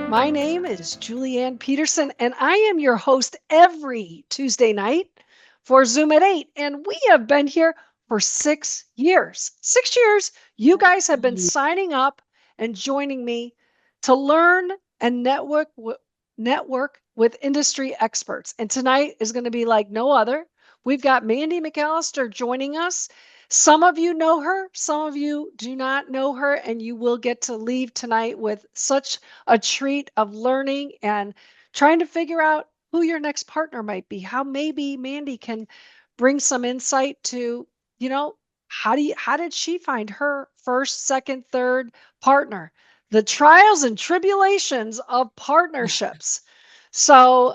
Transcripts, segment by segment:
My name is Julianne Peterson, and I am your host every Tuesday night for Zoom at 8. And we have been here for 6 years. 6 years, you guys have been signing up and joining me to learn and network with industry experts. And tonight is going to be like no other. We've got Mandy McAllister joining us. Some of you know her, some of you do not know her, and you will get to leave tonight with such a treat of learning and trying to figure out who your next partner might be, how maybe Mandy can bring some insight to, how did she find her first, second, third partner? The trials and tribulations of partnerships. So,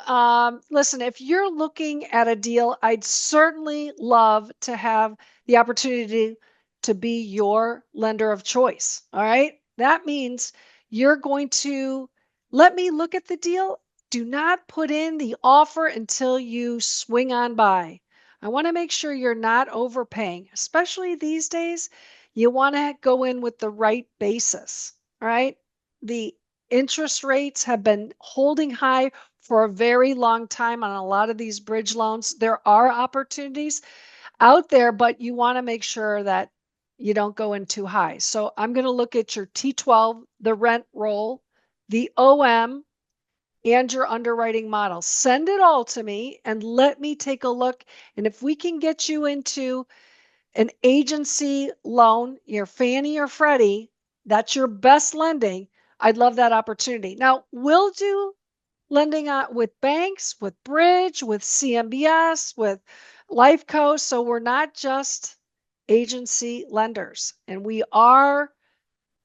listen, if you're looking at a deal, I'd certainly love to have the opportunity to be your lender of choice. All right. That means you're going to let me look at the deal. Do not put in the offer until you swing on by. I want to make sure you're not overpaying, especially these days. You want to go in with the right basis. All right. The interest rates have been holding high for a very long time on a lot of these bridge loans. There are opportunities out there, but you want to make sure that you don't go in too high. So I'm going to look at your T12, the rent roll, the OM, and your underwriting model. Send it all to me and let me take a look. And if we can get you into an agency loan, your Fannie or Freddie, that's your best lending. I'd love that opportunity. Now, we'll do lending with banks, with Bridge, with CMBS, with Lifeco. So we're not just agency lenders, and we are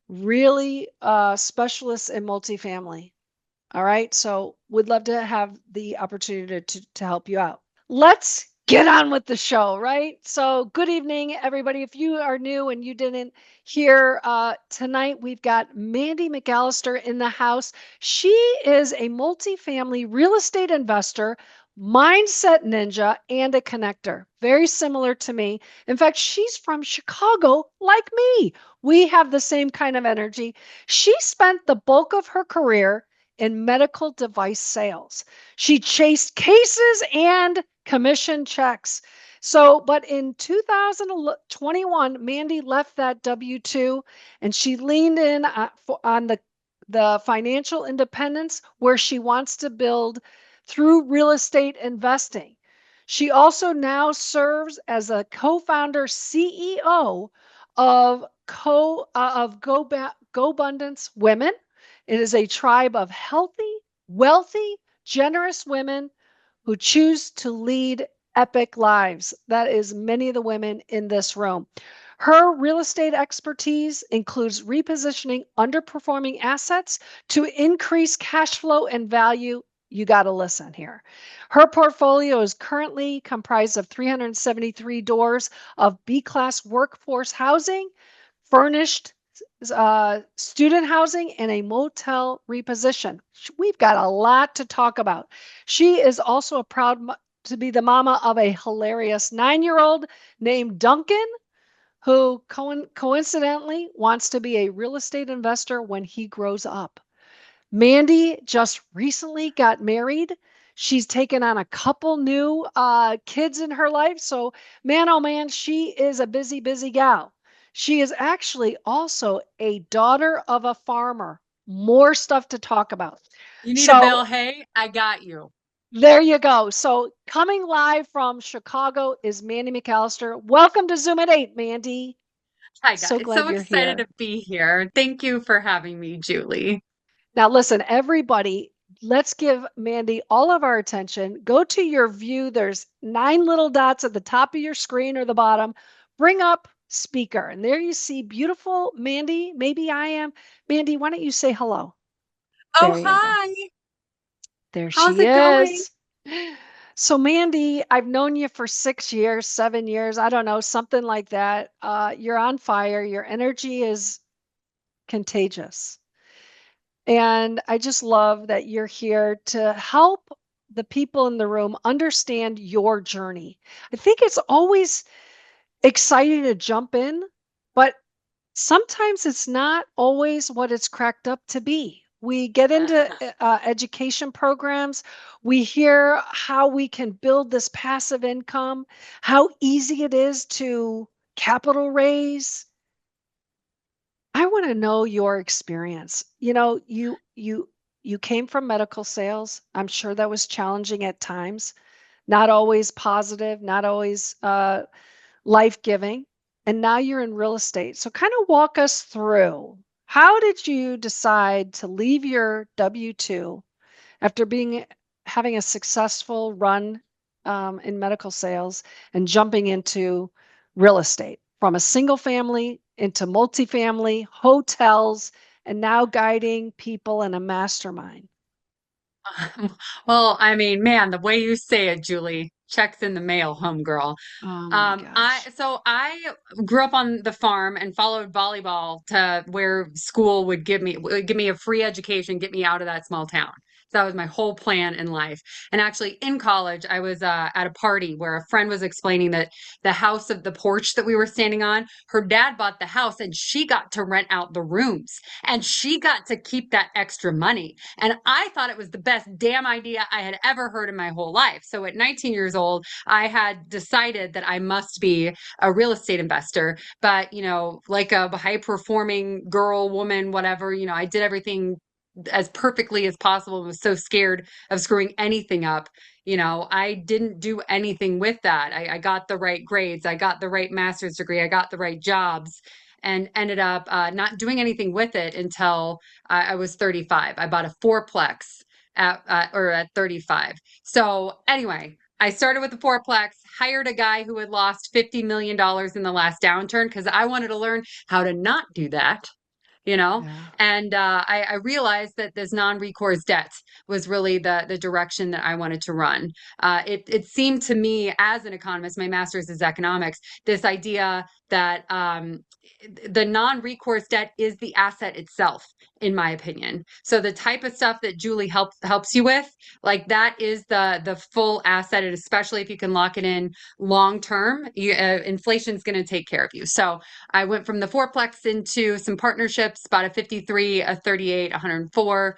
really specialists in multifamily. All right. So we'd love to have the opportunity to help you out. Let's get on with the show, right? So, good evening, everybody. If you are new and you didn't hear tonight, we've got Mandy McAllister in the house. She is a multifamily real estate investor, mindset ninja, and a connector. Very similar to me. In fact, she's from Chicago, like me. We have the same kind of energy. She spent the bulk of her career in medical device sales. She chased cases and commission checks. So, but in 2021, Mandy left that W-2 and she leaned in on the financial independence where she wants to build through real estate investing. She also now serves as a co-founder CEO of GoBundance Women. It is a tribe of healthy, wealthy, generous women who choose to lead epic lives. That is many of the women in this room. Her real estate expertise includes repositioning underperforming assets to increase cash flow and value. You got to listen here. Her portfolio is currently comprised of 373 doors of B-class workforce housing, furnished student housing, and a motel reposition. We've got a lot to talk about. She is also proud to be the mama of a hilarious 9-year-old named Duncan, who coincidentally wants to be a real estate investor when he grows up. Mandy just recently got married. She's taken on a couple new kids in her life. So, man, oh man, she is a busy, busy gal. She is actually also a daughter of a farmer. More stuff to talk about. You need a So, bill. Hey, I got you. there you go. So, coming live from Chicago is Mandy McAllister. Welcome to Zoom at 8, Mandy. Hi, So guys. glad So you're excited here. to be here. Thank you for having me, Julie. Now, listen, everybody, let's give Mandy all of our attention. Go to your view. There's 9 little dots at the top of your screen or the bottom. Bring up speaker. And there you see beautiful Mandy. Maybe I am. Mandy, why don't you say hello? Oh, There you go. hi. There How's she it going? is. So, Mandy, I've known you for 6 years, 7 years, I don't know, something like that. You're on fire. Your energy is contagious. And I just love that you're here to help the people in the room understand your journey. I think it's always exciting to jump in, but sometimes it's not always what it's cracked up to be. We get into education programs. We hear how we can build this passive income, how easy it is to capital raise. I want to know your experience. You came from medical sales. I'm sure that was challenging at times, not always positive, not always life-giving. And now you're in real estate. So kind of walk us through, how did you decide to leave your W-2 after being having a successful run in medical sales and jumping into real estate from a single family into multifamily, hotels, and now guiding people in a mastermind? Well, I mean, man, the way you say it, Julie, checks in the mail, homegirl. Oh my gosh. I grew up on the farm and followed volleyball to where school would give me a free education, get me out of that small town. So that was my whole plan in life. And actually, in college, I was at a party where a friend was explaining that the house of the porch that we were standing on, her dad bought the house and she got to rent out the rooms and she got to keep that extra money. And I thought it was the best damn idea I had ever heard in my whole life. So at 19 years old, I had decided that I must be a real estate investor. But, like a high performing girl, woman, whatever, I did everything as perfectly as possible. I was so scared of screwing anything up. I didn't do anything with that. I got the right grades. I got the right master's degree. I got the right jobs and ended up not doing anything with it until I was 35. I bought a fourplex at 35. So anyway, I started with the fourplex, hired a guy who had lost $50 million in the last downturn because I wanted to learn how to not do that you know Yeah. and I realized that this non-recourse debt was really the direction that I wanted to run. It seemed to me, as an economist, my master's is economics, this idea that the non-recourse debt is the asset itself, in my opinion. So the type of stuff that Julie helps you with, like that is the full asset, and especially if you can lock it in long term, inflation is going to take care of you. So I went from the fourplex into some partnerships, bought a 53, a 38, 104,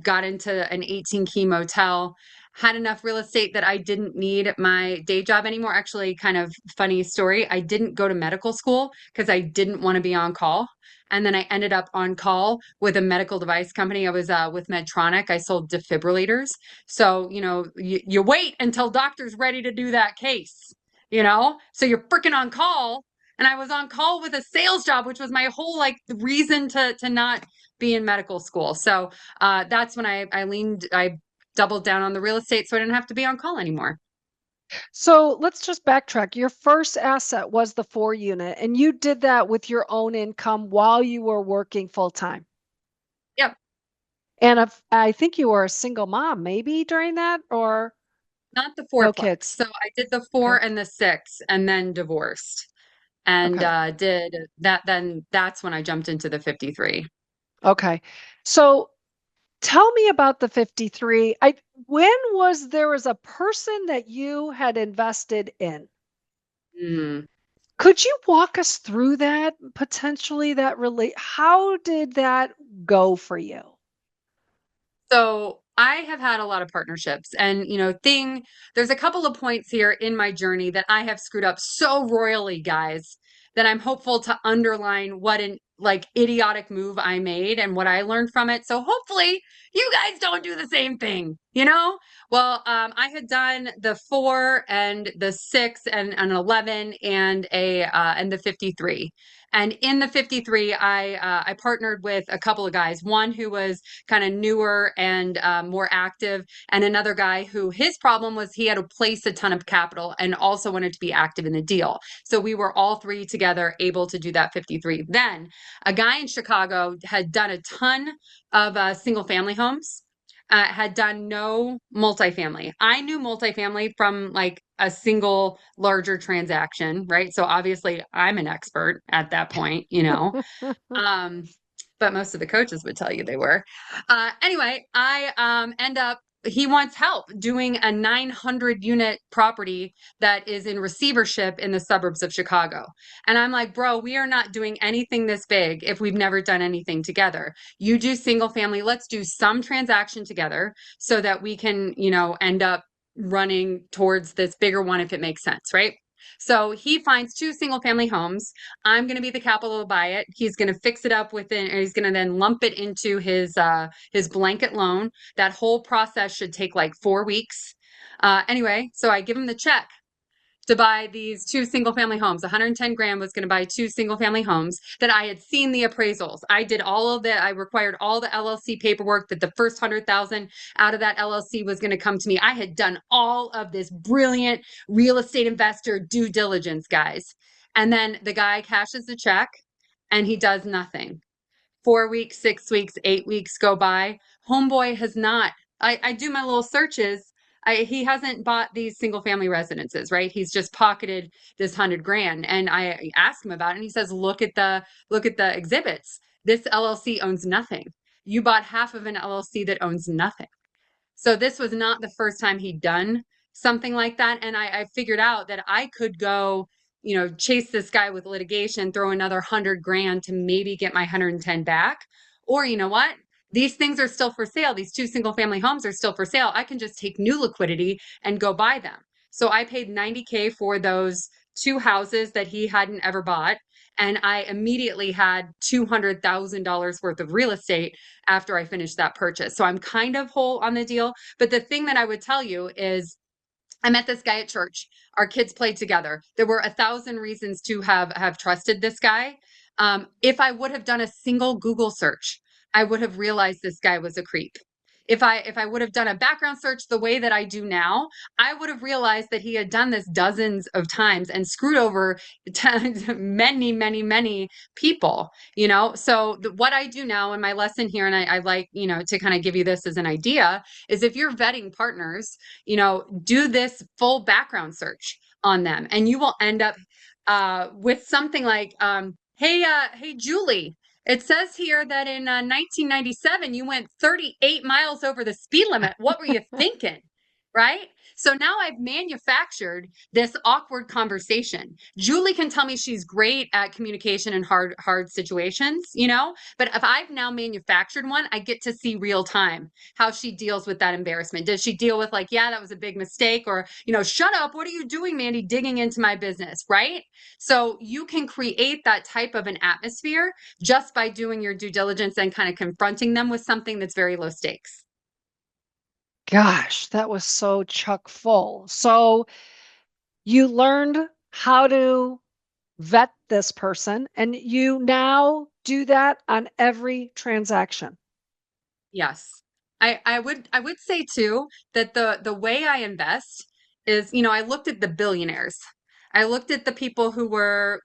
got into an 18 key motel, had enough real estate that I didn't need my day job anymore. Actually, kind of funny story. I didn't go to medical school because I didn't want to be on call. And then I ended up on call with a medical device company. I was with Medtronic. I sold defibrillators. So, you wait until doctor's ready to do that case, So you're freaking on call, and I was on call with a sales job, which was my whole like reason to not be in medical school. So that's when I doubled down on the real estate, so I didn't have to be on call anymore. So let's just backtrack. Your first asset was the 4 unit, and you did that with your own income while you were working full time. Yep, And if, I think you were a single mom, maybe during that, or not the no fourplex. kids. So I did the four Okay. and the six, and then divorced, and Okay. did that. Then that's when I jumped into the 53. Okay. So tell me about the 53. When was there was a person that you had invested in? Mm. Could you walk us through that potentially that relate? How did that go for you? So I have had a lot of partnerships, and there's a couple of points here in my journey that I have screwed up so royally, guys, that I'm hopeful to underline what an like idiotic move I made and what I learned from it. So hopefully you guys don't do the same thing. Well, I had done the four and the six and an 11 and the 53. And in the 53, I partnered with a couple of guys. One who was kind of newer and more active, and another guy who his problem was he had to place a ton of capital and also wanted to be active in the deal. So we were all three together able to do that 53. Then a guy in Chicago had done a ton of single family homes. Had done no multifamily. I knew multifamily from like a single larger transaction, right? So obviously I'm an expert at that point. Um, but most of the coaches would tell you they were. Anyway, I end up he wants help doing a 900 unit property that is in receivership in the suburbs of Chicago. And I'm like, bro, we are not doing anything this big if we've never done anything together. You do single family, let's do some transaction together so that we can, end up running towards this bigger one if it makes sense, right? So he finds 2 single family homes. I'm going to be the capital to buy it. He's going to fix it up within, or he's going to then lump it into his blanket loan. That whole process should take like 4 weeks. Anyway, so I give him the check to buy these 2 single family homes. 110 grand was going to buy 2 single family homes that I had seen the appraisals. I did all of that. I required all the LLC paperwork that the first 100,000 out of that LLC was going to come to me. I had done all of this brilliant real estate investor due diligence, guys. And then the guy cashes the check and he does nothing. 4 weeks, 6 weeks, 8 weeks go by. Homeboy has not. I do my little searches. He hasn't bought these single family residences, right? He's just pocketed this 100 grand. And I ask him about it and he says, look at the exhibits. This LLC owns nothing. You bought half of an LLC that owns nothing. So this was not the first time he'd done something like that. And I figured out that I could go, chase this guy with litigation, throw another 100 grand to maybe get my 110 back. Or you know what? These things are still for sale. These 2 single family homes are still for sale. I can just take new liquidity and go buy them. So I paid 90K for those 2 houses that he hadn't ever bought. And I immediately had $200,000 worth of real estate after I finished that purchase. So I'm kind of whole on the deal. But the thing that I would tell you is I met this guy at church. Our kids played together. There were 1,000 reasons to have trusted this guy. If I would have done a single Google search, I would have realized this guy was a creep. If I would have done a background search the way that I do now, I would have realized that he had done this dozens of times and screwed over many, many, many people. So what I do now in my lesson here, and I like to kind of give you this as an idea, is if you're vetting partners, do this full background search on them, and you will end up with something like, hey, Julie, it says here that in 1997, you went 38 miles over the speed limit. What were you thinking? Right? So now I've manufactured this awkward conversation. Julie can tell me she's great at communication in hard situations, but if I've now manufactured one, I get to see real time how she deals with that embarrassment. Does she deal with like, yeah, that was a big mistake, or, shut up, what are you doing, Mandy, digging into my business, right? So you can create that type of an atmosphere just by doing your due diligence and kind of confronting them with something that's very low stakes. Gosh, that was so chock full. So you learned how to vet this person, and you now do that on every transaction. Yes. I would say too that the way I invest is, I looked at the billionaires. I looked at the people who were,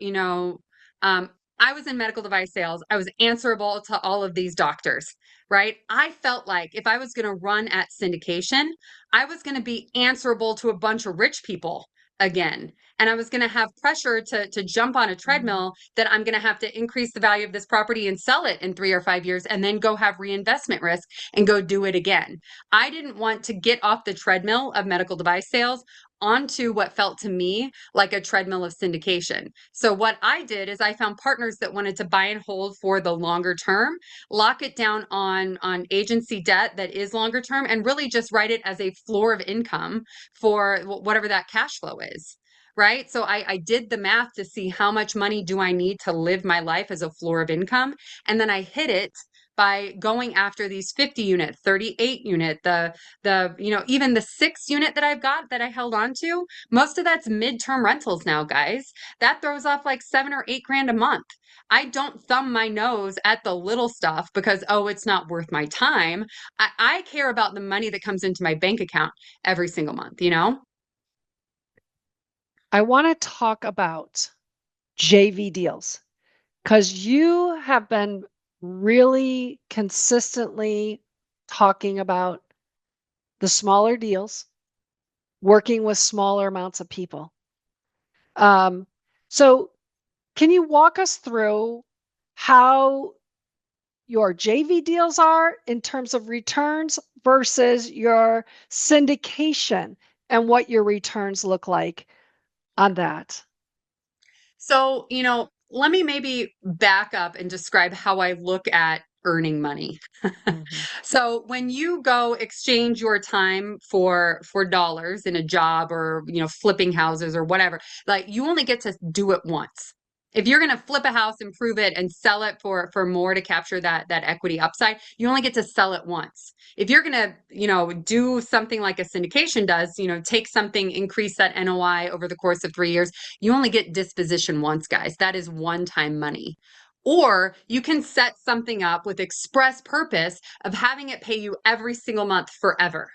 I was in medical device sales. I was answerable to all of these doctors, right? I felt like if I was going to run at syndication, I was going to be answerable to a bunch of rich people again. And I was going to have pressure to jump on a treadmill that I'm going to have to increase the value of this property and sell it in 3 or 5 years and then go have reinvestment risk and go do it again. I didn't want to get off the treadmill of medical device sales onto what felt to me like a treadmill of syndication. So what I did is I found partners that wanted to buy and hold for the longer term, lock it down on agency debt that is longer term, and really just write it as a floor of income for whatever that cash flow is. Right. So I did the math to see how much money do I need to live my life as a floor of income. And then I hit it by going after these 50 unit, 38 unit, even the 6 unit that I've got that I held on to. Most of that's midterm rentals now, guys. That throws off like 7 or 8 grand a month. I don't thumb my nose at the little stuff because, oh, it's not worth my time. I care about the money that comes into my bank account every single month. I want to talk about JV deals because you have been really consistently talking about the smaller deals, working with smaller amounts of people. So can you walk us through how your JV deals are in terms of returns versus your syndication and what your returns look like on that? So, let me maybe back up and describe how I look at earning money. Mhm. So when you go exchange your time for dollars in a job or flipping houses or whatever, like you only get to do it once. If you're going to flip a house, improve it, and sell it for more to capture that equity upside, you only get to sell it once. If you're going to do something like a syndication does, take something, increase that NOI over the course of 3 years, you only get disposition once, guys. That is one-time money. Or you can set something up with express purpose of having it pay you every single month forever.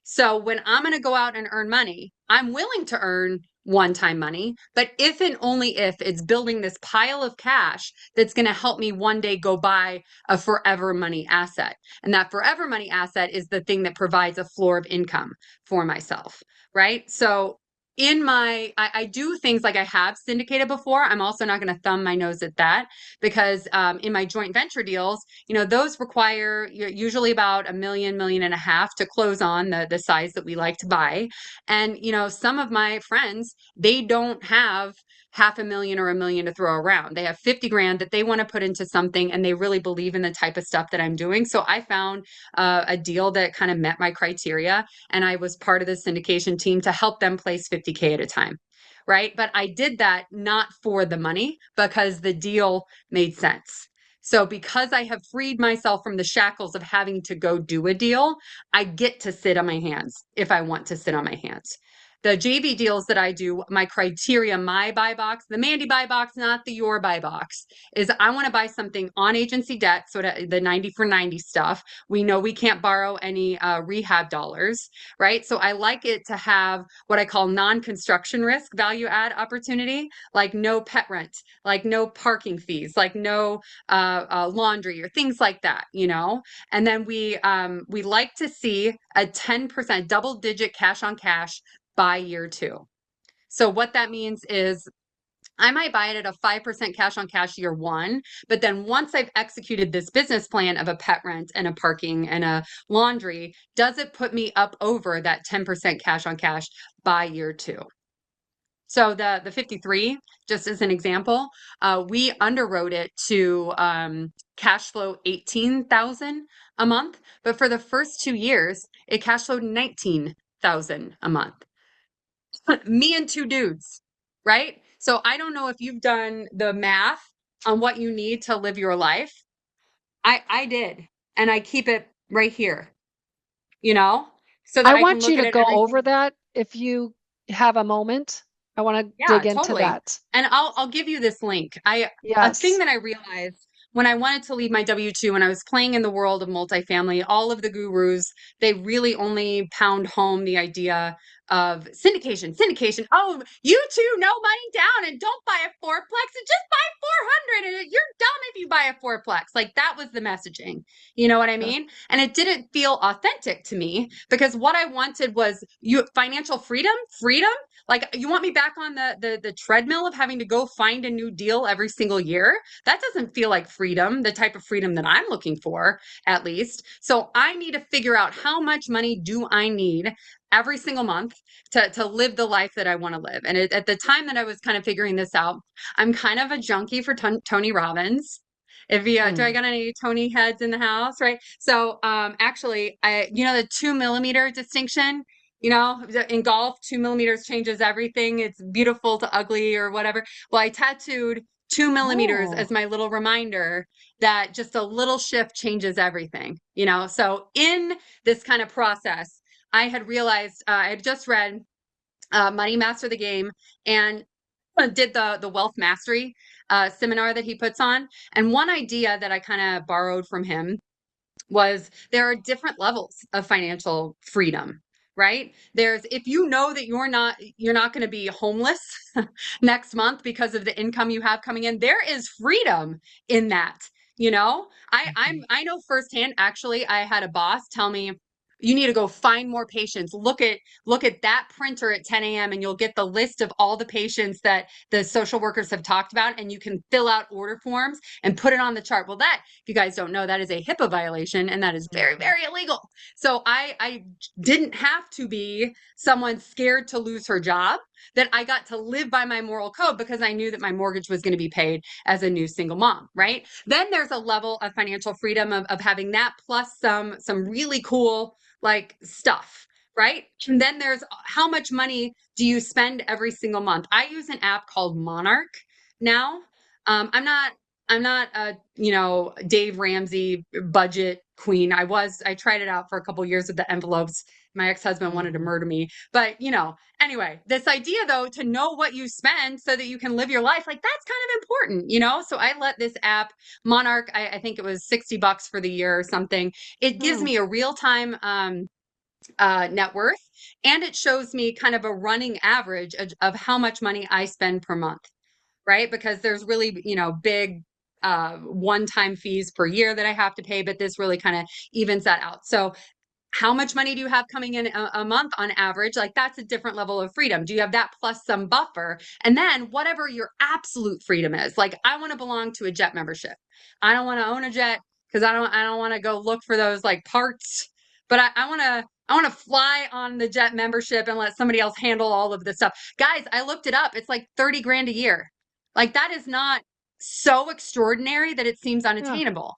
So when I'm going to go out and earn money, I'm willing to earn one-time money, but if and only if it's building this pile of cash that's going to help me one day go buy a forever money asset. And that forever money asset is the thing that provides a floor of income for myself, right? So I do things like I have syndicated before. I'm also not going to thumb my nose at that because in my joint venture deals, those require usually about $1.5 million to close on the size that we like to buy. And, some of my friends, they don't have $500,000 or $1 million to throw around. They have 50 grand that they want to put into something and they really believe in the type of stuff that I'm doing. So I found a deal that kind of met my criteria and I was part of the syndication team to help them place 50K at a time. Right. But I did that not for the money because the deal made sense. So because I have freed myself from the shackles of having to go do a deal, I get to sit on my hands if I want to sit on my hands. The JV deals that I do, my criteria, my buy box, the Mandy buy box, not the your buy box, is I want to buy something on agency debt, so the 90 for 90 stuff. We know we can't borrow any rehab dollars, right? So I like it to have what I call non-construction risk value add opportunity, like no pet rent, like no parking fees, like no laundry or things like that, And then we like to see a 10% double digit cash on cash by year 2. So what that means is I might buy it at a 5% cash on cash year 1, but then once I've executed this business plan of a pet rent and a parking and a laundry, does it put me up over that 10% cash on cash by year 2? So the 53, just as an example, we underwrote it to cash flow 18,000 a month, but for the first 2 years, it cash flowed 19,000 a month. Me and 2 dudes, right? So I don't know if you've done the math on what you need to live your life. I did, and I keep it right here, you know, so that I I can want you look at to it go every over single. that if you have a moment. I want to Yeah, dig into totally. that. And I'll give you this link. A thing Yes. that I realized when I wanted to leave my W-2 when I was playing in the world of multifamily, all of the gurus, they really only pound home the idea of syndication, syndication. Oh, you too, no money down and don't buy a fourplex and just buy 400 and you're dumb if you buy a fourplex. Like that was the messaging. You know what I Yeah. mean? And it didn't feel authentic to me because what I wanted was financial freedom, like you want me back on the treadmill of having to go find a new deal every single year? That doesn't feel like freedom, the type of freedom that I'm looking for, at least. So I need to figure out how much money do I need every single month to live the life that I want to live. And at the time that I was kind of figuring this out, I'm kind of a junkie for Tony Robbins. If you do, I Mm. got any Tony heads in the house, right? So actually, the 2 millimeter distinction. In golf, 2 millimeters changes everything. It's beautiful to ugly or whatever. Well, I tattooed 2 millimeters as Oh, my little reminder that just a little shift changes everything, So in this kind of process, I had realized I had just read Money Master the Game and did the wealth mastery seminar that he puts on. And one idea that I kind of borrowed from him was there are different levels of financial freedom, right? There's if you know that you're not going to be homeless next month because of the income you have coming in, there is freedom in that. I mhm. know firsthand. Actually, I had a boss tell me, You need to go find more patients. Look at that printer at 10 a.m. and you'll get the list of all the patients that the social workers have talked about, and you can fill out order forms and put it on the chart. Well, that, if you guys don't know, that is a HIPAA violation, and that is very, very illegal. So I didn't have to be someone scared to lose her job, that I got to live by my moral code because I knew that my mortgage was going to be paid as a new single mom, right? Then there's a level of financial freedom of having that plus some really cool like stuff, right? And then there's how much money do you spend every single month? I use an app called Monarch now. I'm not a, Dave Ramsey budget queen. I tried it out for a couple years with the envelopes. My ex-husband wanted to murder me. But, anyway, this idea though, to know what you spend so that you can live your life, like that's kind of important. So I let this app, Monarch, I think it was $60 for the year or something. It gives me a real-time net worth, and it shows me kind of a running average of how much money I spend per month, right? Because there's really, big one-time fees per year that I have to pay, but this really kind of evens that out. So how much money do you have coming in a month on average? Like that's a different level of freedom. Do you have that plus some buffer? And then whatever your absolute freedom is, like I want to belong to a jet membership. I don't want to own a jet because I don't want to go look for those like parts, but I want to fly on the jet membership and let somebody else handle all of this stuff. Guys, I looked it up. It's like 30 grand a year. Like that is not so extraordinary that it seems Yeah. unattainable.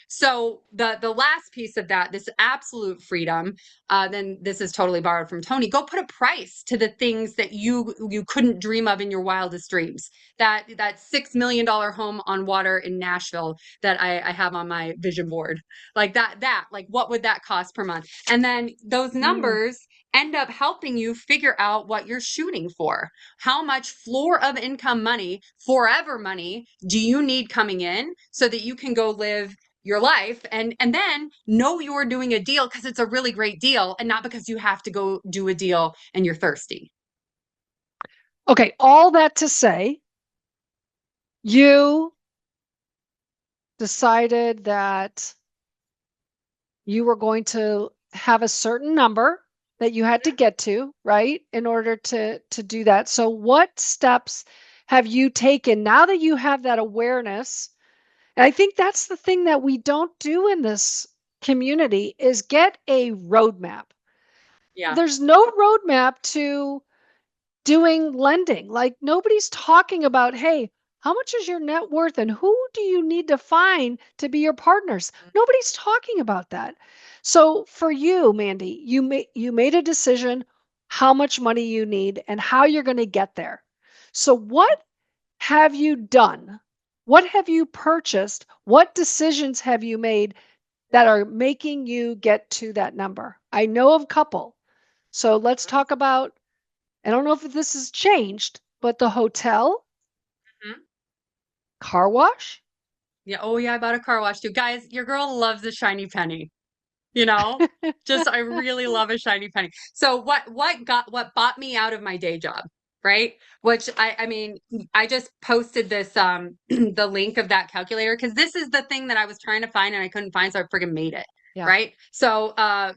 So the last piece of that, this absolute freedom, then this is totally borrowed from Tony. Go put a price to the things that you couldn't dream of in your wildest dreams. That $6 million home on water in Nashville that I have on my vision board, like that like what would that cost per month? And then those Mm. numbers end up helping you figure out what you're shooting for. How much floor of income money, forever money, do you need coming in so that you can go live your life and then know you're doing a deal because it's a really great deal and not because you have to go do a deal and you're thirsty. Okay, all that to say, you decided that you were going to have a certain number that you had to get to, right, in order to do that. So what steps have you taken now that you have that awareness? And I think that's the thing that we don't do in this community is get a roadmap. Yeah. There's no roadmap to doing lending. Like nobody's talking about, hey, how much is your net worth and who do you need to find to be your partners? Nobody's talking about that. So for you, Mandy, you made a decision how much money you need and how you're going to get there. So what have you done? What have you purchased? What decisions have you made that are making you get to that number? I know of a couple. So let's talk about, I don't know if this has changed, but the hotel, Mhm. car wash. Yeah. Oh yeah, I bought a car wash too. Guys, your girl loves a shiny penny. you know just I really love a shiny penny. So what bought me out of my day job, right? Which I mean I just posted this the link of that calculator because this is the thing that I was trying to find and I couldn't find, so I friggin' made it. Yeah. Right. So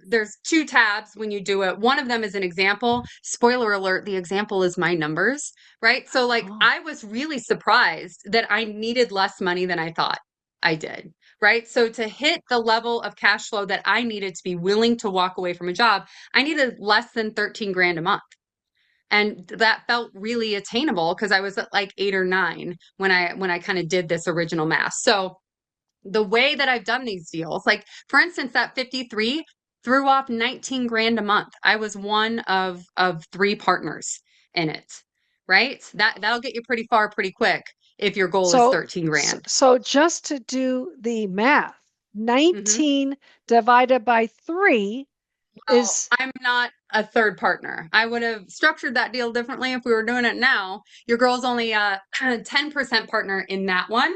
there's two tabs when you do it. One of them is an example. Spoiler alert, the example is my numbers. Right. So like Oh. I was really surprised that I needed less money than I thought I did. Right. So to hit the level of cash flow that I needed to be willing to walk away from a job, I needed less than 13 grand a month. And that felt really attainable because I was at like 8 or 9 when I kind of did this original math. So the way that I've done these deals, like for instance, that 53 threw off 19 grand a month. I was one of 3 partners in it. Right. That'll get you pretty far pretty quick if your goal is So, 13 so, grand. so just to do the math, Mm-hmm. 19 divided by 3 Well, is, I'm not a third partner. I would have structured that deal differently if we were doing it now. Your girl's only a 10% partner in that one.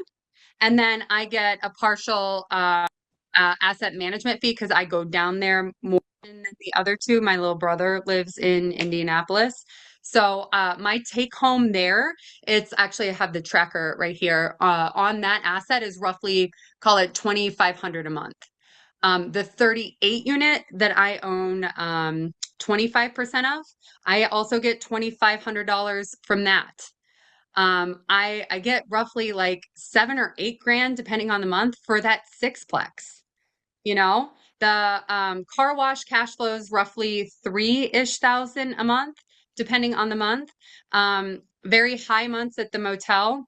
And then I get a partial asset management fee because I go down there more than the other two. My little brother lives in Indianapolis. So my take home there, it's actually, I have the tracker right here. On that asset is roughly, call it 2,500 a month. The 38 unit that I own 25% of, I also get $2,500 from that. I get roughly like 7 or 8 grand, depending on the month, for that sixplex. You know, the car wash cash flows roughly 3-ish thousand a month, depending on the month. Very high months at the motel,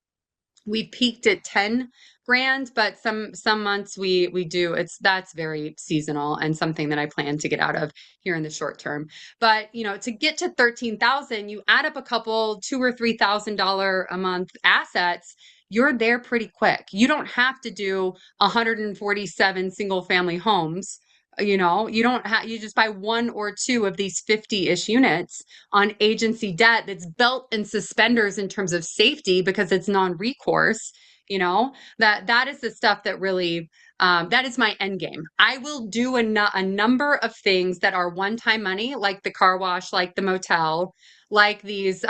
we peaked at 10 grand, but some months we do, that's very seasonal and something that I plan to get out of here in the short term. But to get to 13,000, you add up a couple $2,000 or $3,000 a month assets, you're there pretty quick. You don't have to do 147 single family homes. You don't have, you just buy one or two of these 50-ish units on agency debt that's belt and suspenders in terms of safety because it's non-recourse. That is the stuff that really, that is my end game. I will do a number of things that are one-time money, like the car wash, like the motel, like these,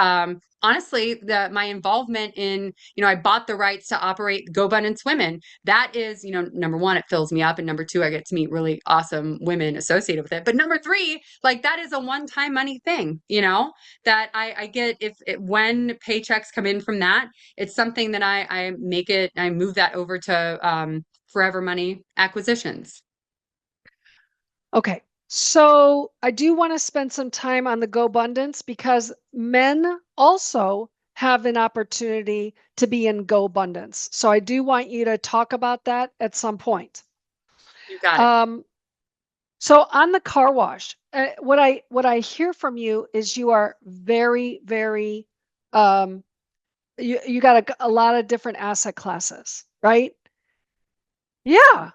honestly, my involvement in, I bought the rights to operate GoBundance Women. That is, number one, it fills me up. And number two, I get to meet really awesome women associated with it. But number three, like that is a one-time money thing, that I get when paychecks come in from that, it's something that I move that over to forever money acquisitions. Okay. So I do want to spend some time on the GoBundance because men also have an opportunity to be in GoBundance. So I do want you to talk about that at some point. You got it. So on the car wash, what I hear from you is you are very, very you got a lot of different asset classes, right? Yeah. I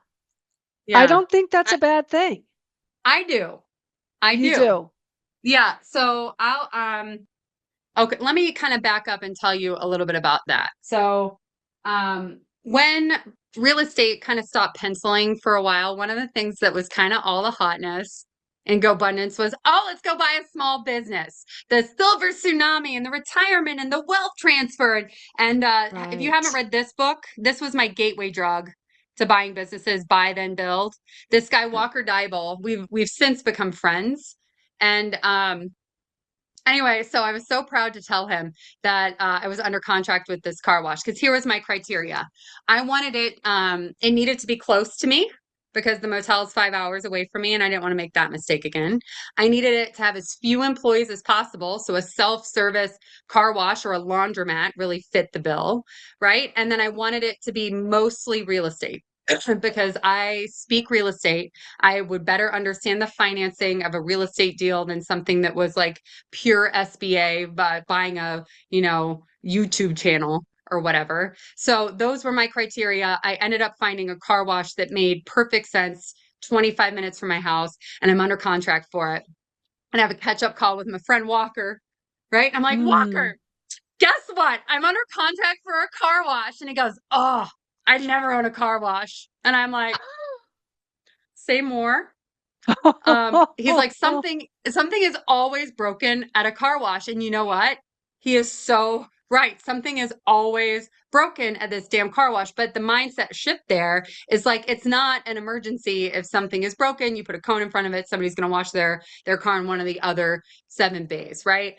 Yeah, don't think that's I, a bad thing. I do. I You do. do. Yeah. So okay, let me kind of back up and tell you a little bit about that. So, when real estate kind of stopped penciling for a while, one of the things that was kind of all the hotness in GoBundance was, oh, let's go buy a small business. The silver tsunami and the retirement and the wealth transfer. And if you haven't Right. read this book, this was my gateway drug to buying businesses, buy then build. This guy Walker Dybel, we've since become friends. And anyway, so I was so proud to tell him that I was under contract with this car wash because here was my criteria. I wanted it needed to be close to me because the motel is 5 hours away from me and I didn't want to make that mistake again. I needed it to have as few employees as possible. So a self-service car wash or a laundromat really fit the bill, right? And then I wanted it to be mostly real estate. Because I speak real estate, I would better understand the financing of a real estate deal than something that was like pure SBA by buying a, YouTube channel or whatever. So those were my criteria. I ended up finding a car wash that made perfect sense, 25 minutes from my house, and I'm under contract for it. And I have a catch up call with my friend Walker, right? I'm like, Hmm. Walker, guess what? I'm under contract for a car wash. And he goes, oh, I never own a car wash. And I'm like, say more. He's like, something is always broken at a car wash. And you know what? He is so right. Something is always broken at this damn car wash. But the mindset shift there is like, it's not an emergency. If something is broken, you put a cone in front of it, somebody's going to wash their car in one of the other 7 bays, right?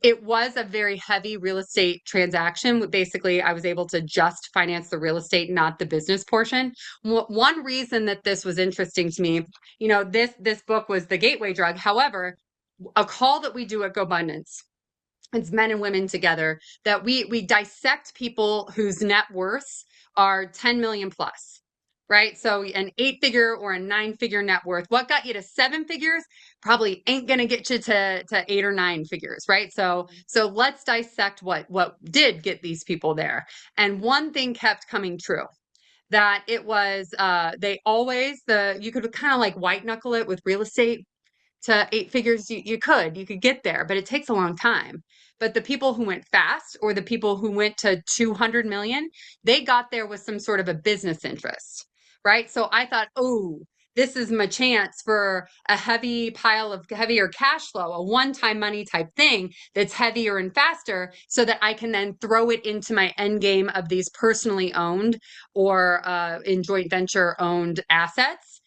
It was a very heavy real estate transaction. Basically, I was able to just finance the real estate, not the business portion. One reason that this was interesting to me, this book was the gateway drug. However, a call that we do at GoBundance, it's men and women together, that we dissect people whose net worths are 10 million plus, right? So an 8-figure or a 9-figure net worth, what got you to 7 figures probably ain't gonna get you to 8 or 9 figures, right? So let's dissect what did get these people there. And one thing kept coming true, that it was they always, you could kind of like white knuckle it with real estate to 8 figures. You could get there, but it takes a long time. But the people who went fast, or the people who went to 200 million, they got there with some sort of a business interest, right? So I thought, oh, this is my chance for a heavy pile of heavier cash flow, a one-time money type thing that's heavier and faster, so that I can then throw it into my end game of these personally owned or in joint venture owned assets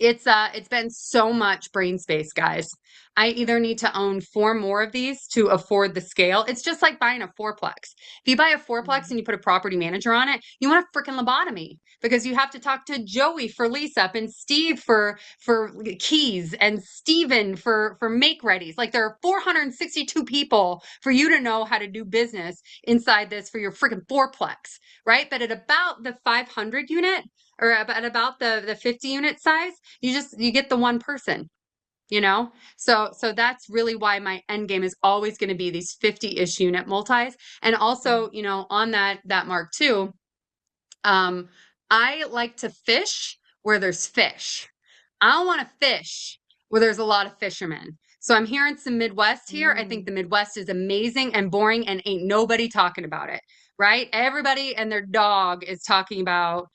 It's been so much brain space, guys. I either need to own four more of these to afford the scale. It's just like buying a fourplex. If you buy a fourplex and you put a property manager on it, you want a freaking lobotomy because you have to talk to Joey for lease up and Steve for keys and Steven for make readies. Like there are 462 people for you to know how to do business inside this for your freaking fourplex, right? But at about the 500 unit or at about the 50 unit size, you get the one person, you know? So that's really why my end game is always going to be these 50-ish unit multis. And also, on that mark too, um, I like to fish where there's fish. I don't want to fish where there's a lot of fishermen. So I'm hearing some Midwest here. I think Mm. the Midwest is amazing and boring and ain't nobody talking about it, right? Everybody and their dog is talking about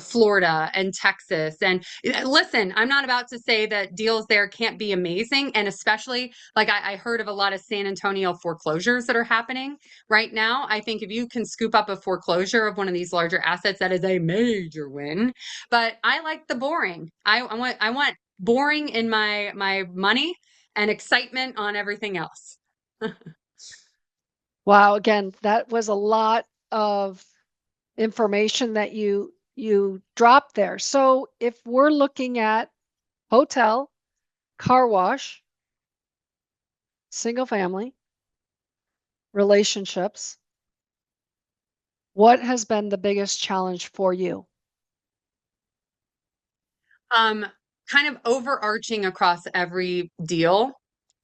Florida and Texas. And listen, I'm not about to say that deals there can't be amazing. And especially like I heard of a lot of San Antonio foreclosures that are happening right now. I think if you can scoop up a foreclosure of one of these larger assets, that is a major win. But I like the boring. I want boring in my money and excitement on everything else. Wow, again, that was a lot of information that you dropped there. So if we're looking at hotel, car wash, single family, relationships, what has been the biggest challenge for you? Um, Kind of overarching across every deal,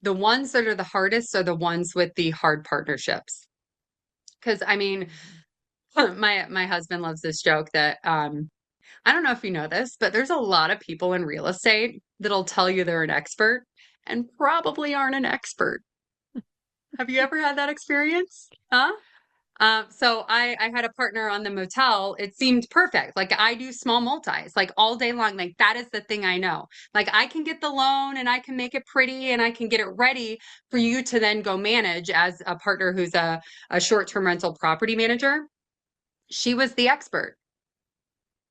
the ones that are the hardest are the ones with the hard partnerships. Because I mean, my husband loves this joke that I don't know if you know this, but there's a lot of people in real estate that'll tell you they're an expert and probably aren't an expert. Have you ever had that experience? Huh? So I had a partner on the motel. It seemed perfect. Like I do small multis, like all day long. Like that is the thing I know. Like I can get the loan and I can make it pretty and I can get it ready for you to then go manage as a partner who's a short-term rental property manager. She was the expert,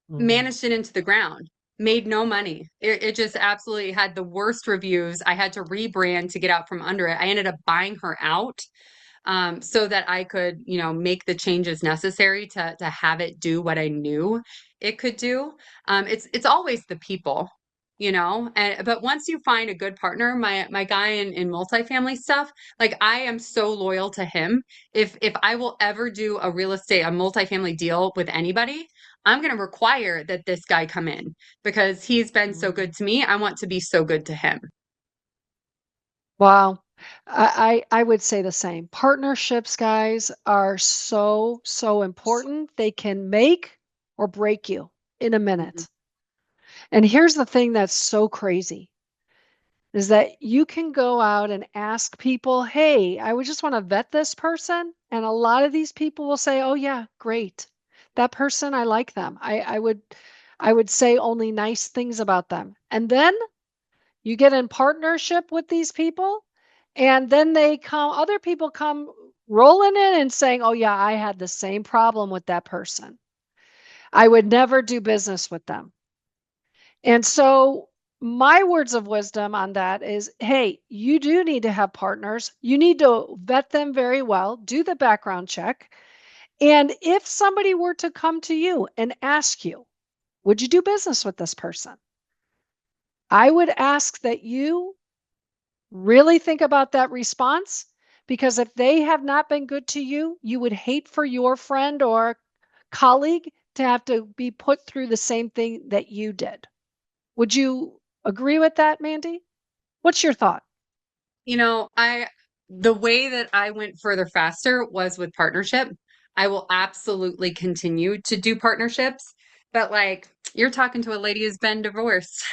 Mm. managed it into the ground, made no money. It just absolutely had the worst reviews. I had to rebrand to get out from under it. I ended up buying her out so that I could, make the changes necessary to have it do what I knew it could do. It's always the people, and but once you find a good partner, my guy in multifamily stuff, like I am so loyal to him. If I will ever do a multifamily deal with anybody, I'm going to require that this guy come in because he's been so Mm. good to me. I want to be so good to him. Wow. I would say the same. Partnerships, guys, are so, so important. They can make or break you in a Mhm. minute. And here's the thing that's so crazy is that you can go out and ask people, hey, I would just want to vet this person. And a lot of these people will say, oh yeah, great. That person, I like them. I would say only nice things about them. And then you get in partnership with these people, and then other people come rolling in and saying, oh yeah, I had the same problem with that person. I would never do business with them. And so my words of wisdom on that is, hey, you do need to have partners. You need to vet them very well, do the background check. And if somebody were to come to you and ask you, would you do business with this person? I would ask that you really think about that response, because if they have not been good to you, you would hate for your friend or colleague to have to be put through the same thing that you did. Would you agree with that, Mandy? What's your thought? The way that I went further faster was with partnership. I will absolutely continue to do partnerships, but like you're talking to a lady who's been divorced,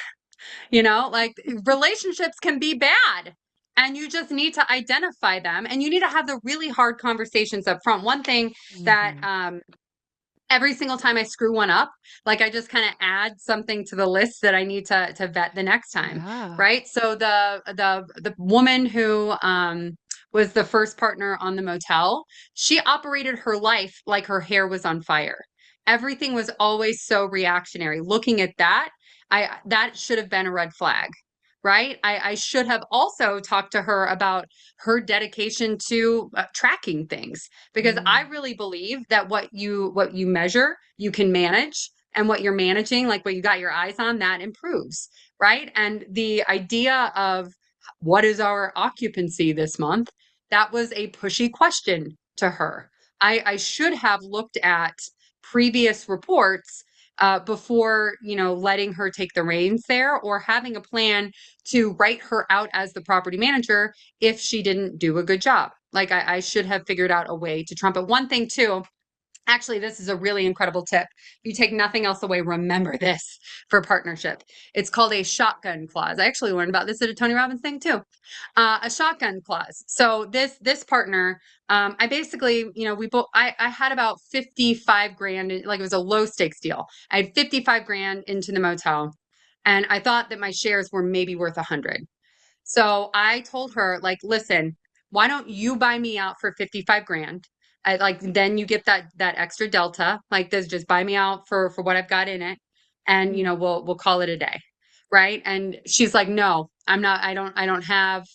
like relationships can be bad. And you just need to identify them and you need to have the really hard conversations up front. One thing that Mhm. every single time I screw one up, like I just kind of add something to the list that I need to vet the next time, Yeah. right? So the woman who was the first partner on the motel, she operated her life like her hair was on fire. Everything was always so reactionary. Looking at that, That should have been a red flag, right? I should have also talked to her about her dedication to tracking things, because I really believe that what you measure, you can manage, and what you're managing, like what you got your eyes on, that improves, right? And the idea of what is our occupancy this month, that was a pushy question to her. I should have looked at previous reports before, letting her take the reins there, or having a plan to write her out as the property manager if she didn't do a good job. Like I should have figured out a way to trump it. One thing too, actually, this is a really incredible tip. You take nothing else away, remember this for partnership. It's called a shotgun clause. I actually learned about this at a Tony Robbins thing too. A shotgun clause. So this partner, I basically, we both, I had about 55 grand, like it was a low stakes deal. I had 55 grand into the motel, and I thought that my shares were maybe worth 100. So I told her, like, listen, why don't you buy me out for 55 grand? Then you get that extra delta. Like, this, just buy me out for what I've got in it, and we'll call it a day. Right? And she's like, no, I'm not, I don't have,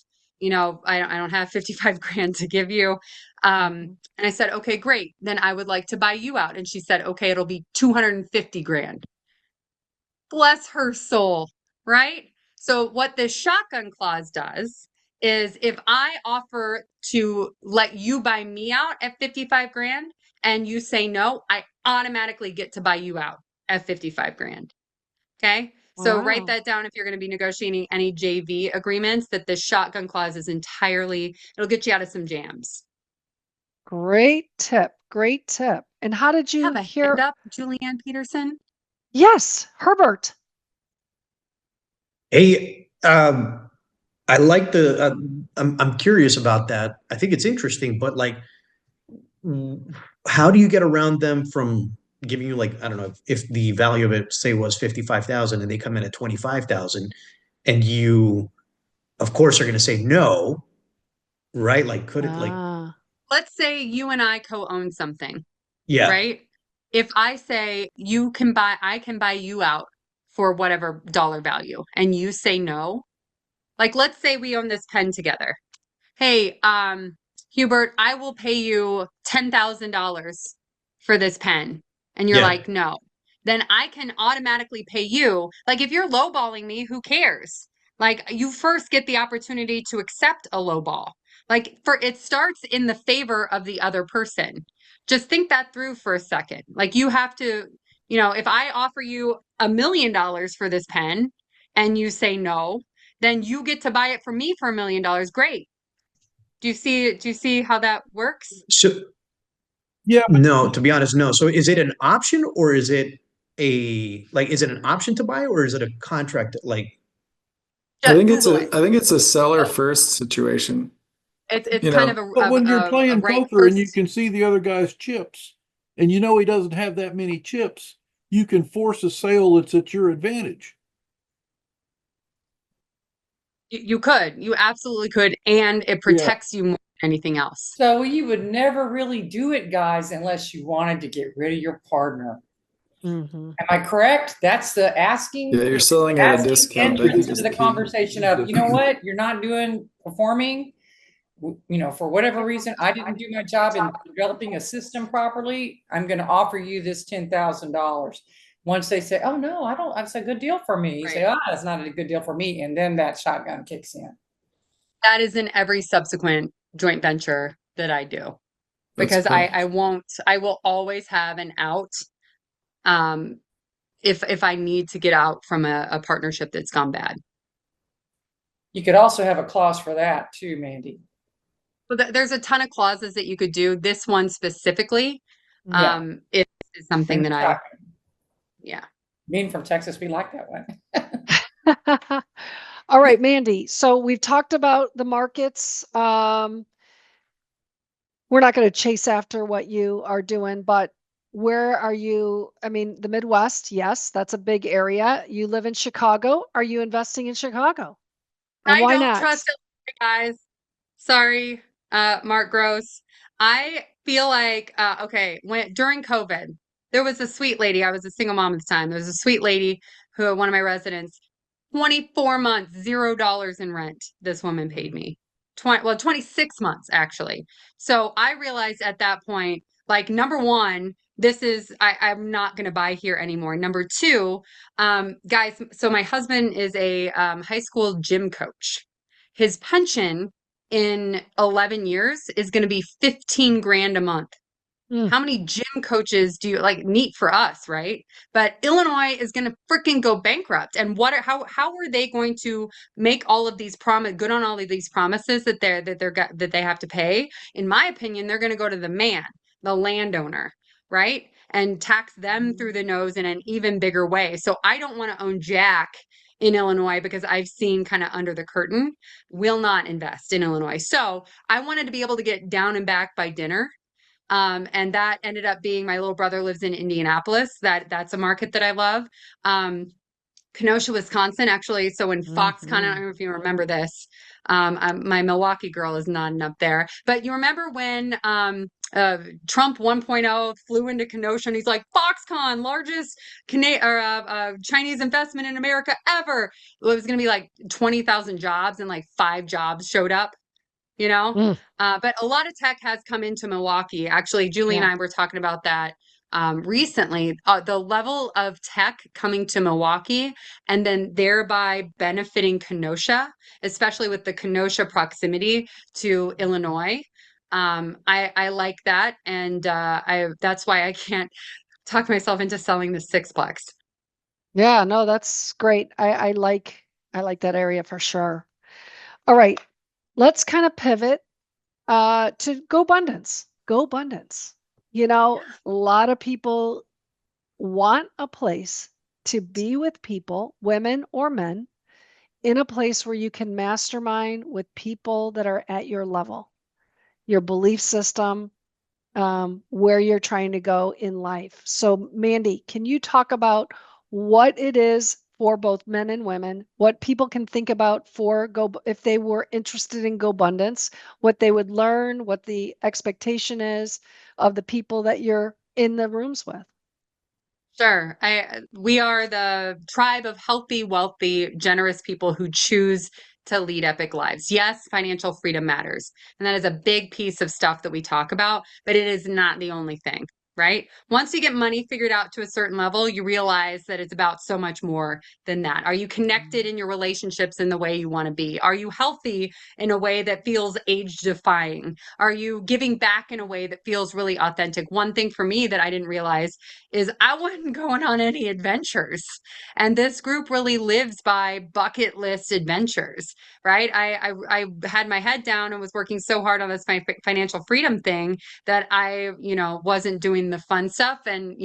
I don't have 55 grand to give you. And I said, okay, great. Then I would like to buy you out. And she said, okay, it'll be 250 grand. Bless her soul, right? So what this shotgun clause does is, if I offer to let you buy me out at 55 grand and you say no, I automatically get to buy you out at 55 grand. Okay. So write Wow. that down if you're going to be negotiating any JV agreements, that the shotgun clause is entirely, it'll get you out of some jams. Great tip. Great tip. And how did Have you a hand hear? up, Julianne Peterson. Yes, Herbert. Hey, I like I'm curious about that. I think it's interesting, but like, how do you get around them from giving you, like, I don't know, if the value of it, say, was 55,000 and they come in at 25,000, and you, of course, are going to say no, right? Like, could it, like, Ah, Let's say you and I co-own something, yeah, right? If I say I can buy you out for whatever dollar value, and you say no, like, let's say we own this pen together. Hey, Hubert, I will pay you $10,000 for this pen. And you're yeah. like, no. Then I can automatically pay you. Like, if you're lowballing me, who cares? Like, you first get the opportunity to accept a lowball. Like, for it starts in the favor of the other person. Just think that through for a second. Like, you have to, if I offer you $1 million for this pen and you say no, then you get to buy it from me for $1 million. Great. Do you see how that works? So, Yeah, no, to be honest, no. So is it an option, or is it is it an option to buy, or is it a contract? Like, Google it. I think it's a seller first situation. It's You kind of know, a, But when you're a playing right poker and you first. can see the other guy's chips, and you know he doesn't have that many chips, you can force a sale that's at your advantage. You absolutely could, and it Yeah. protects you more than anything else. So you would never really do it, guys, unless you wanted to get rid of your partner. mm-hmm. Am I correct? That's the asking. Yeah, you're selling at a Asking discount. I entrance think into is the the key. conversation of, you know what, you're not performing. For whatever reason, I didn't do my job in developing a system properly. I'm going to offer you this $10,000. Once they say, "Oh no, I don't," that's a good deal for me. You say, Right. "Oh, that's not a good deal for me," and then that shotgun kicks in. That is in every subsequent joint venture that I do, That's because cool. I will always have an out, um, if I need to get out from a partnership that's gone bad. You could also have a clause for that too, Mandy. So there's a ton of clauses that you could do. This one specifically, Yeah. is something And that shotgun. yeah. Being from Texas, we like that one. All right, Mandy. So we've talked about the markets. We're not going to chase after what you are doing, but where are you? I mean, the Midwest, yes, that's a big area. You live in Chicago. Are you investing in Chicago? And I why don't not? trust it, guys. Sorry, Mark Gross. I feel like, okay, during COVID, there was a sweet lady. I was a single mom at the time. There was a sweet lady who one of my residents, 24 months, $0 in rent. This woman paid me 26 months actually. So I realized at that point, like, number one, I'm not going to buy here anymore. Number two, guys, so my husband is a high school gym coach. His pension in 11 years is going to be 15 grand a month. How many gym coaches do you like? Neat for us, right? But Illinois is going to freaking go bankrupt. And how are they going to make all of these good on all of these promises that they have to pay? In my opinion, they're going to go to the landowner, right? And tax them through the nose in an even bigger way. So I don't want to own Jack in Illinois because I've seen kind of under the curtain. Will not invest in Illinois. So I wanted to be able to get down and back by dinner. And that ended up being, my little brother lives in Indianapolis. That's a market that I love. Kenosha, Wisconsin, actually. So in Foxconn, I don't know if you remember this. My Milwaukee girl is nodding up there. But you remember when Trump 1.0 flew into Kenosha and he's like, Foxconn, largest Chinese investment in America ever. It was going to be like 20,000 jobs, and like 5 jobs showed up. But a lot of tech has come into Milwaukee. Actually, Julie and I were talking about that recently. The level of tech coming to Milwaukee and then thereby benefiting Kenosha, especially with the Kenosha proximity to Illinois. I like that. And that's why I can't talk myself into selling the sixplex. Yeah, no, that's great. I like that area for sure. All right, let's kind of pivot to GoBundance. GoBundance. A lot of people want a place to be with people, women or men, in a place where you can mastermind with people that are at your level, your belief system, where you're trying to go in life. So, Mandy, can you talk about what it is for both men and women, what people can think about for if they were interested in GoBundance, what they would learn, what the expectation is of the people that you're in the rooms with? Sure. We are the tribe of healthy, wealthy, generous people who choose to lead epic lives. Yes, financial freedom matters. And that is a big piece of stuff that we talk about, but it is not the only thing, right? Once you get money figured out to a certain level, you realize that it's about so much more than that. Are you connected in your relationships in the way you want to be? Are you healthy in a way that feels age defying? Are you giving back in a way that feels really authentic? One thing for me that I didn't realize is I wasn't going on any adventures. And this group really lives by bucket list adventures, right? I had my head down and was working so hard on this financial freedom thing that I, wasn't doing the fun stuff. And,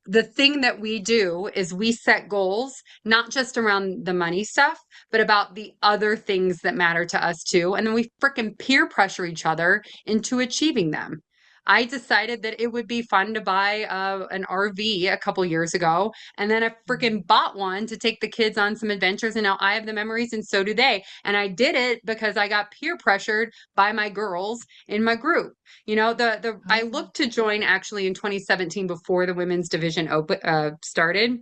the thing that we do is we set goals, not just around the money stuff, but about the other things that matter to us too. And then we freaking peer pressure each other into achieving them. I decided that it would be fun to buy an RV a couple years ago, and then I freaking bought one to take the kids on some adventures, and now I have the memories, and so do they. And I did it because I got peer pressured by my girls in my group. I looked to join actually in 2017 before the women's division started.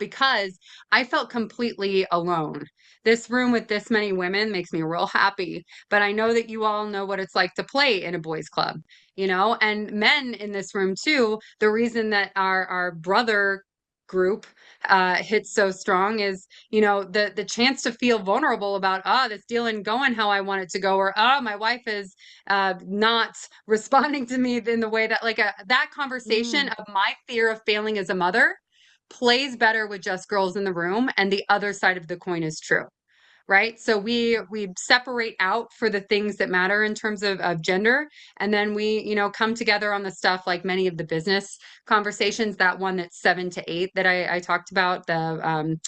Because I felt completely alone. This room with this many women makes me real happy, but I know that you all know what it's like to play in a boys' club, and men in this room too. The reason that our brother group hits so strong is, the chance to feel vulnerable about, this deal isn't going how I want it to go, or, my wife is not responding to me in the way that, like, that conversation of my fear of failing as a mother plays better with just girls in the room, and the other side of the coin is true, right? So we separate out for the things that matter in terms of gender, and then we come together on the stuff, like many of the business conversations. That one that's 7 to 8 that I talked about, the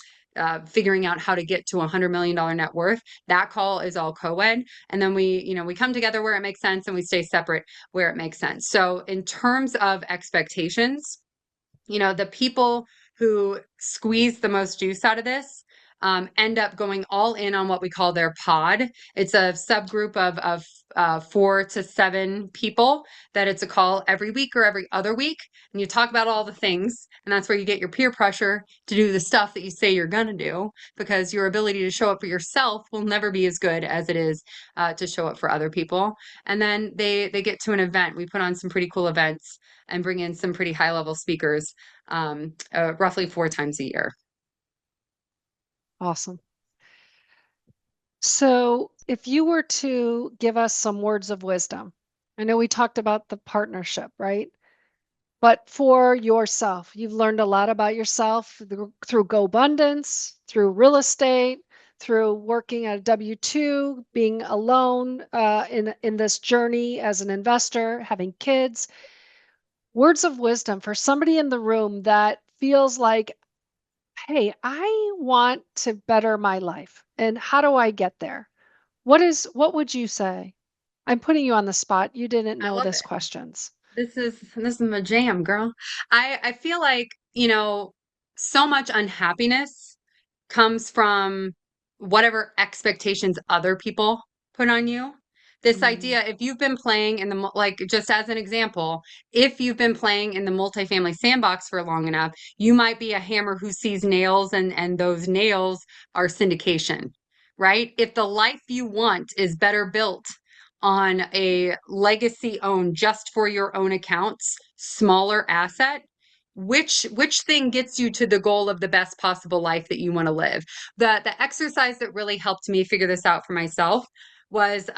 figuring out how to get to $100 million net worth, that call is all co-ed. And then we come together where it makes sense, and we stay separate where it makes sense. So in terms of expectations, the people who squeeze the most juice out of this, end up going all in on what we call their pod. It's a subgroup of 4 to 7 people that it's a call every week or every other week. And you talk about all the things. And that's where you get your peer pressure to do the stuff that you say you're going to do, because your ability to show up for yourself will never be as good as it is to show up for other people. And then they get to an event. We put on some pretty cool events and bring in some pretty high level speakers roughly 4 times a year. Awesome. So if you were to give us some words of wisdom, I know we talked about the partnership, right? But for yourself, you've learned a lot about yourself through GoBundance, through real estate, through working at a W-2, being alone in this journey as an investor, having kids. Words of wisdom for somebody in the room that feels like, hey, I want to better my life. And how do I get there? What would you say? I'm putting you on the spot. You didn't I know love this it. questions. This is my jam, girl. I feel like, so much unhappiness comes from whatever expectations other people put on you. This idea, if you've been playing in the, like, just as an example, if you've been playing in the multifamily sandbox for long enough, you might be a hammer who sees nails, and those nails are syndication, right? If the life you want is better built on a legacy owned just for your own accounts, smaller asset, which thing gets you to the goal of the best possible life that you want to live? The exercise that really helped me figure this out for myself was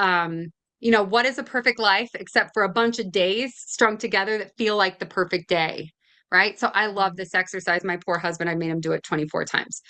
what is a perfect life except for a bunch of days strung together that feel like the perfect day, right? So I love this exercise. My poor husband, I made him do it 24 times.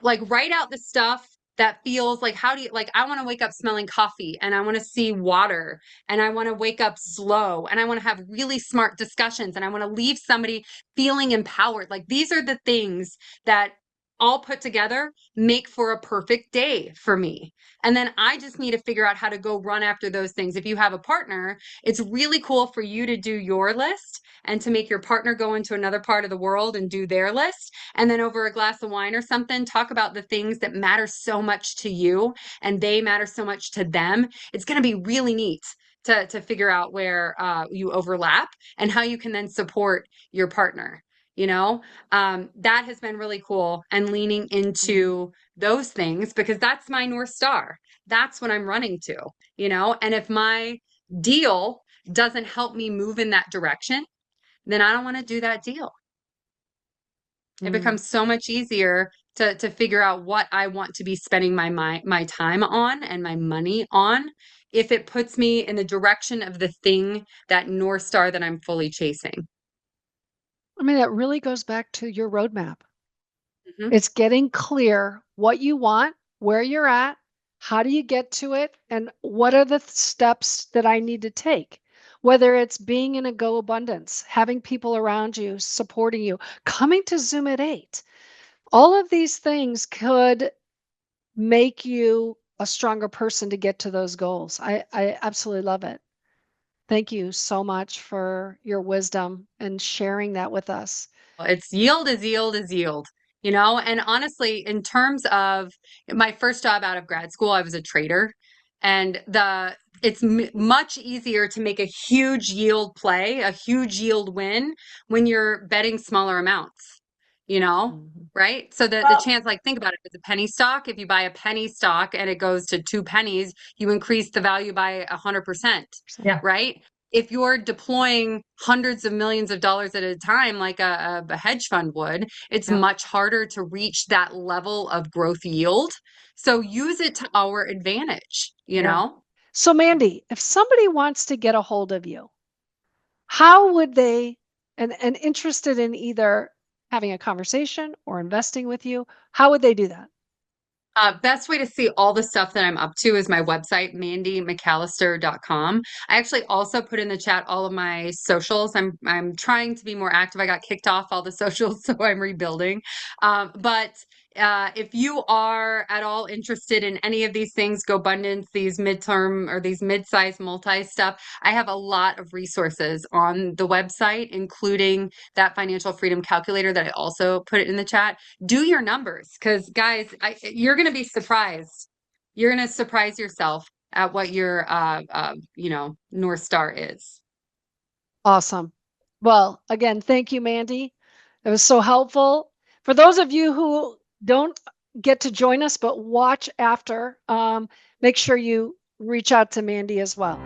Like, write out the stuff that feels like, how do you, like, I want to wake up smelling coffee, and I want to see water, and I want to wake up slow, and I want to have really smart discussions, and I want to leave somebody feeling empowered. Like, these are the things that all put together make for a perfect day for me. And then I just need to figure out how to go run after those things. If you have a partner, it's really cool for you to do your list and to make your partner go into another part of the world and do their list. And then over a glass of wine or something, talk about the things that matter so much to you and they matter so much to them. It's going to be really neat to figure out where you overlap and how you can then support your partner. That has been really cool, and leaning into those things, because that's my North Star. That's what I'm running to, and if my deal doesn't help me move in that direction, then I don't want to do that deal. It becomes so much easier to figure out what I want to be spending my time on and my money on, if it puts me in the direction of the thing, that North Star that I'm fully chasing. I mean, that really goes back to your roadmap. Mhm. It's getting clear what you want, where you're at, how do you get to it, and what are the steps that I need to take? Whether it's being in a GoBundance, having people around you, supporting you, coming to Zoom at 8. All of these things could make you a stronger person to get to those goals. I absolutely love it. Thank you so much for your wisdom and sharing that with us. It's yield is yield is yield, and honestly, in terms of my first job out of grad school, I was a trader, and it's much easier to make a huge yield play, a huge yield win, when you're betting smaller amounts, right? So the chance, like, think about it, it's a penny stock. If you buy a penny stock and it goes to 2 pennies, you increase the value by 100%, Yeah. right? If you're deploying hundreds of millions of dollars at a time, like a hedge fund would, it's much harder to reach that level of growth yield. So use it to our advantage, So, Mandy, if somebody wants to get a hold of you, how would they, and interested in either having a conversation or investing with you, how would they do that? Best way to see all the stuff that I'm up to is my website, mandymcallister.com. I actually also put in the chat all of my socials. I'm trying to be more active. I got kicked off all the socials, so I'm rebuilding. But if you are at all interested in any of these things, GoBundance, these midterm or these mid-size multi stuff, I have a lot of resources on the website, including that financial freedom calculator that I also put it in the chat. Do your numbers, because guys, you're going to be surprised. You're going to surprise yourself at what your North Star is. Awesome. Well, again, thank you, Mandy. It was so helpful. For those of you who don't get to join us but watch after, make sure you reach out to Mandy as well.